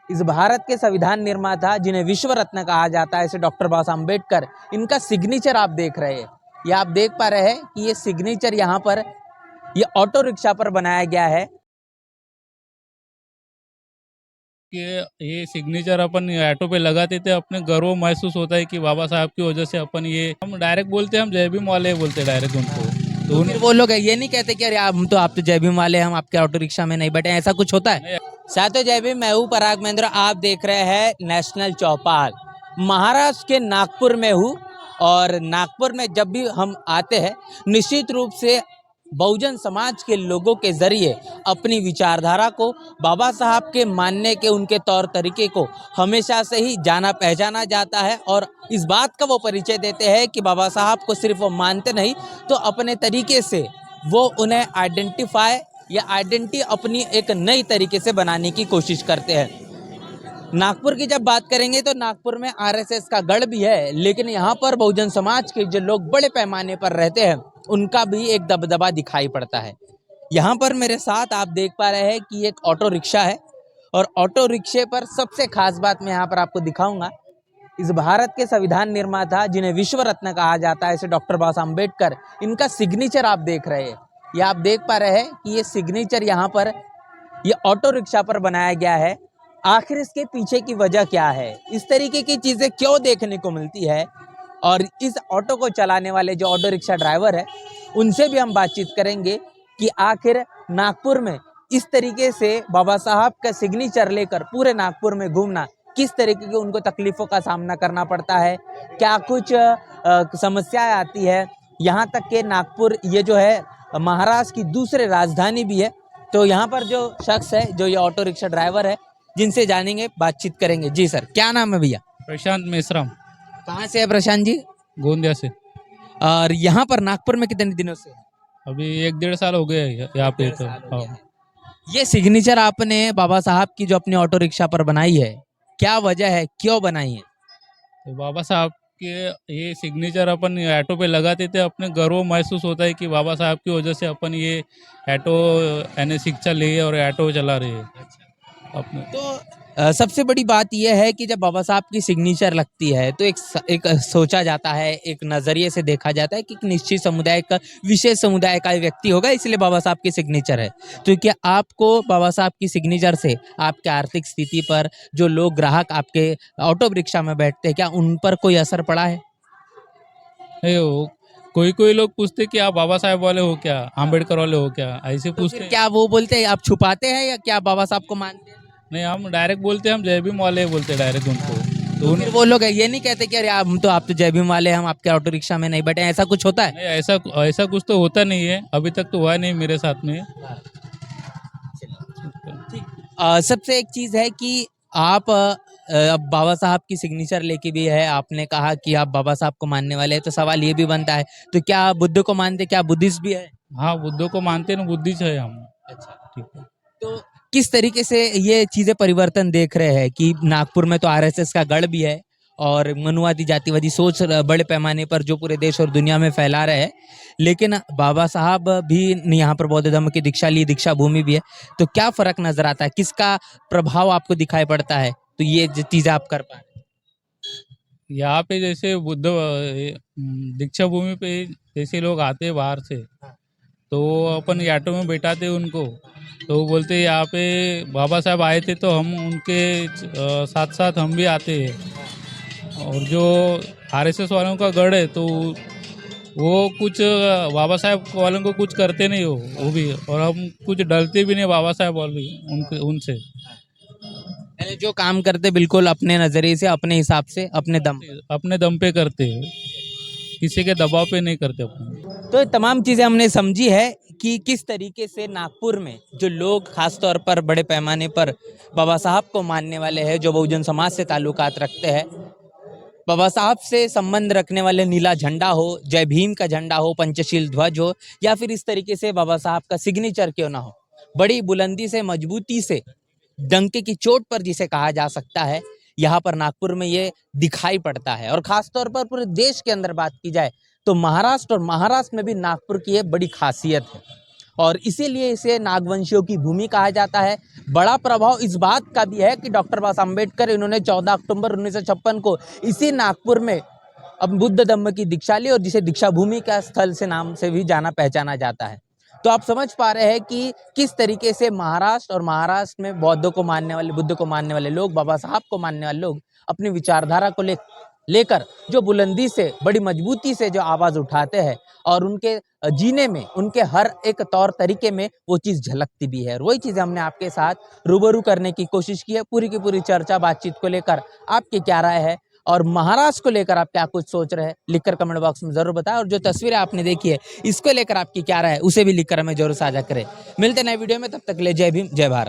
इस भारत के संविधान निर्माता जिन्हें विश्व रत्न कहा जाता है, ऐसे डॉक्टर बाबा साहब अम्बेडकर, इनका सिग्नेचर आप देख रहे हैं। ये आप देख पा रहे हैं कि ये सिग्नेचर यहाँ पर ये ऑटो रिक्शा पर बनाया गया है कि ये सिग्नेचर अपन ऑटो पे लगाते थे, अपने गर्व महसूस होता है कि बाबा साहब की वजह से अपन ये हम डायरेक्ट बोलते हैं, हम जय भीम वाले बोलते डायरेक्ट उनको। तो फिर वो लोग ये नहीं कहते कि अरे आप तो जय भीम वाले हैं, हम आपके ऑटो रिक्शा में नहीं बैठे, ऐसा कुछ होता है? साथियों जय भीम, मैं हूँ पराग महेंद्र, आप देख रहे हैं नेशनल चौपाल। महाराष्ट्र के नागपुर में हूँ और नागपुर में जब भी हम आते हैं निश्चित रूप से बहुजन समाज के लोगों के जरिए अपनी विचारधारा को, बाबा साहब के मानने के उनके तौर तरीके को हमेशा से ही जाना पहचाना जाता है और इस बात का वो परिचय देते हैं कि बाबा साहब को सिर्फ वो मानते नहीं तो अपने तरीके से वो उन्हें आइडेंटिफाई या आइडेंटिटी अपनी एक नई तरीके से बनाने की कोशिश करते हैं। नागपुर की जब बात करेंगे तो नागपुर में आरएसएस का गढ़ भी है, लेकिन यहाँ पर बहुजन समाज के जो लोग बड़े पैमाने पर रहते हैं उनका भी एक दबदबा दिखाई पड़ता है। यहाँ पर मेरे साथ आप देख पा रहे हैं कि एक ऑटो रिक्शा है और ऑटो रिक्शे पर सबसे खास बात मैं यहाँ पर आपको दिखाऊंगा। इस भारत के संविधान निर्माता जिन्हें विश्व रत्न कहा जाता है, ऐसे डॉक्टर बाबा साहब अम्बेडकर, इनका सिग्नेचर आप देख रहे हैं। ये आप देख पा रहे हैं कि ये सिग्नेचर यहाँ पर ये ऑटो रिक्शा पर बनाया गया है। आखिर इसके पीछे की वजह क्या है, इस तरीके की चीज़ें क्यों देखने को मिलती है, और इस ऑटो को चलाने वाले जो ऑटो रिक्शा ड्राइवर है उनसे भी हम बातचीत करेंगे कि आखिर नागपुर में इस तरीके से बाबा साहब का सिग्नेचर लेकर पूरे नागपुर में घूमना किस तरीके की उनको तकलीफ़ों का सामना करना पड़ता है, क्या कुछ समस्याएं आती है। यहाँ तक कि नागपुर ये जो है महाराष्ट्र की दूसरी राजधानी भी है। तो यहाँ पर जो शख्स है, जो ये ऑटो रिक्शा ड्राइवर है, जिनसे जानेंगे, बातचीत करेंगे। जी सर, क्या नाम है भैया? प्रशांत मेश्राम, कहाँ से है प्रशांत जी? गोंदिया से। और यहाँ पर नागपुर में कितने दिनों से? अभी 1-1.5 साल हो गए यहाँ पे तो। हाँ। ये सिग्नेचर आपने बाबा साहब की जो अपनी ऑटो रिक्शा पर बनाई है, क्या वजह है, क्यों बनाई है? तो बाबा साहब के ये सिग्नेचर अपन ऑटो पे लगाते थे, अपने गर्व महसूस होता है कि बाबा साहब की वजह से अपन ये ऑटो यानी शिक्षा लिए और ऑटो चला रहे हैं अपने। तो सबसे बड़ी बात यह है कि जब बाबा साहब की सिग्नेचर लगती है तो एक सोचा जाता है, एक नज़रिए से देखा जाता है कि एक निश्चित समुदाय का, विशेष समुदाय का व्यक्ति होगा, इसलिए बाबा साहब की सिग्नेचर है। तो क्या आपको बाबा साहब की सिग्नेचर से आपके आर्थिक स्थिति पर, जो लोग ग्राहक आपके ऑटो रिक्शा में बैठते हैं, क्या उन पर कोई असर पड़ा है? नहीं, वो कोई कोई लोग पूछते कि आप बाबा साहब वाले हो क्या, आम्बेडकर वाले हो क्या, ऐसे तो पूछते फिर हैं। क्या वो बोलते हैं, आप छुपाते हैं या क्या बाबा साहब को मानते हैं? नहीं, हम डायरेक्ट बोलते हैं, हम जय भीम वाले बोलते डायरेक्ट उनको। तो फिर वो लोग ये नहीं कहते कि अरे आप तो जय भीम वाले हैं, हम आपके ऑटो रिक्शा में नहीं बैठे, ऐसा कुछ होता है? नहीं, ऐसा ऐसा कुछ तो होता नहीं है, अभी तक तो हुआ नहीं मेरे साथ में। सबसे एक चीज़ है कि आप अब बाबा साहब की सिग्नेचर लेके भी है, आपने कहा कि आप बाबा साहब को मानने वाले हैं, तो सवाल ये भी बनता है, तो क्या आप बुद्ध को मानते, क्या बुद्धिस्ट भी है? हाँ, बुद्धों को मानते हैं ना, बुद्धिस्ट है हम। अच्छा, ठीक है। तो किस तरीके से ये चीज़ें परिवर्तन देख रहे हैं कि नागपुर में तो आरएसएस का गढ़ भी है और मनुवादी जातिवादी सोच बड़े पैमाने पर जो पूरे देश और दुनिया में फैला रहे हैं, लेकिन बाबा साहब भी यहाँ पर बौद्ध धर्म की दीक्षा ली, दीक्षा भूमि भी है, तो क्या फ़र्क नज़र आता है, किसका प्रभाव आपको दिखाई पड़ता है, तो ये जो चीज़ें आप कर पा रहे हैं? यहाँ पे जैसे बुद्ध दीक्षा भूमि पे जैसे लोग आते हैं बाहर से, तो अपन ऑटो में बैठाते उनको, तो वो बोलते यहाँ पे बाबा साहब आए थे, तो हम उनके साथ साथ हम भी आते हैं। और जो आरएसएस वालों का गढ़ है, तो वो कुछ बाबा साहब वालों को कुछ करते नहीं हो वो भी, और हम कुछ डरते भी नहीं बाबा साहब वाले उनसे। यानी जो काम करते बिल्कुल अपने नज़रिए से, अपने हिसाब से, अपने दम पे करते हैं, किसी के दबाव पे नहीं करते अपने। तो ये तमाम चीज़ें हमने समझी है कि किस तरीके से नागपुर में जो लोग खास तौर पर बड़े पैमाने पर बाबा साहब को मानने वाले हैं, जो बहुजन समाज से ताल्लुकात रखते हैं, बाबा साहब से संबंध रखने वाले, नीला झंडा हो, जय भीम का झंडा हो, पंचशील ध्वज हो, या फिर इस तरीके से बाबा साहब का सिग्नेचर क्यों ना हो, बड़ी बुलंदी से, मजबूती से, डंके की चोट पर जिसे कहा जा सकता है, यहाँ पर नागपुर में ये दिखाई पड़ता है। और खास तौर पर पूरे देश के अंदर बात की जाए तो महाराष्ट्र, और महाराष्ट्र में भी नागपुर की ये बड़ी खासियत है। और इसीलिए इसे नागवंशियों की भूमि कहा जाता है। बड़ा प्रभाव इस बात का भी है कि डॉक्टर बाबा साहब अम्बेडकर इन्होंने 14 अक्टूबर 1956 को इसी नागपुर में अब बुद्ध धम्म की दीक्षा ली, और जिसे दीक्षा भूमि का स्थल से नाम से भी जाना पहचाना जाता है। तो आप समझ पा रहे हैं कि किस तरीके से महाराष्ट्र और महाराष्ट्र में बौद्धों को मानने वाले, बुद्ध को मानने वाले लोग, बाबा साहब को मानने वाले लोग अपनी विचारधारा को लेकर जो बुलंदी से, बड़ी मजबूती से जो आवाज उठाते हैं, और उनके जीने में, उनके हर एक तौर तरीके में वो चीज़ झलकती भी है। और वही चीज़ हमने आपके साथ रूबरू करने की कोशिश की है। पूरी की पूरी चर्चा, बातचीत को लेकर आपकी क्या राय है, और महाराष्ट्र को लेकर आप क्या कुछ सोच रहे हैं, लिखकर कमेंट बॉक्स में जरूर बताएं। और जो तस्वीरें आपने देखी है, इसको लेकर आपकी क्या राय है, उसे भी लिखकर हमें जरूर साझा करें। मिलते हैं नए वीडियो में, तब तक के लिए जय भीम, जय भारत।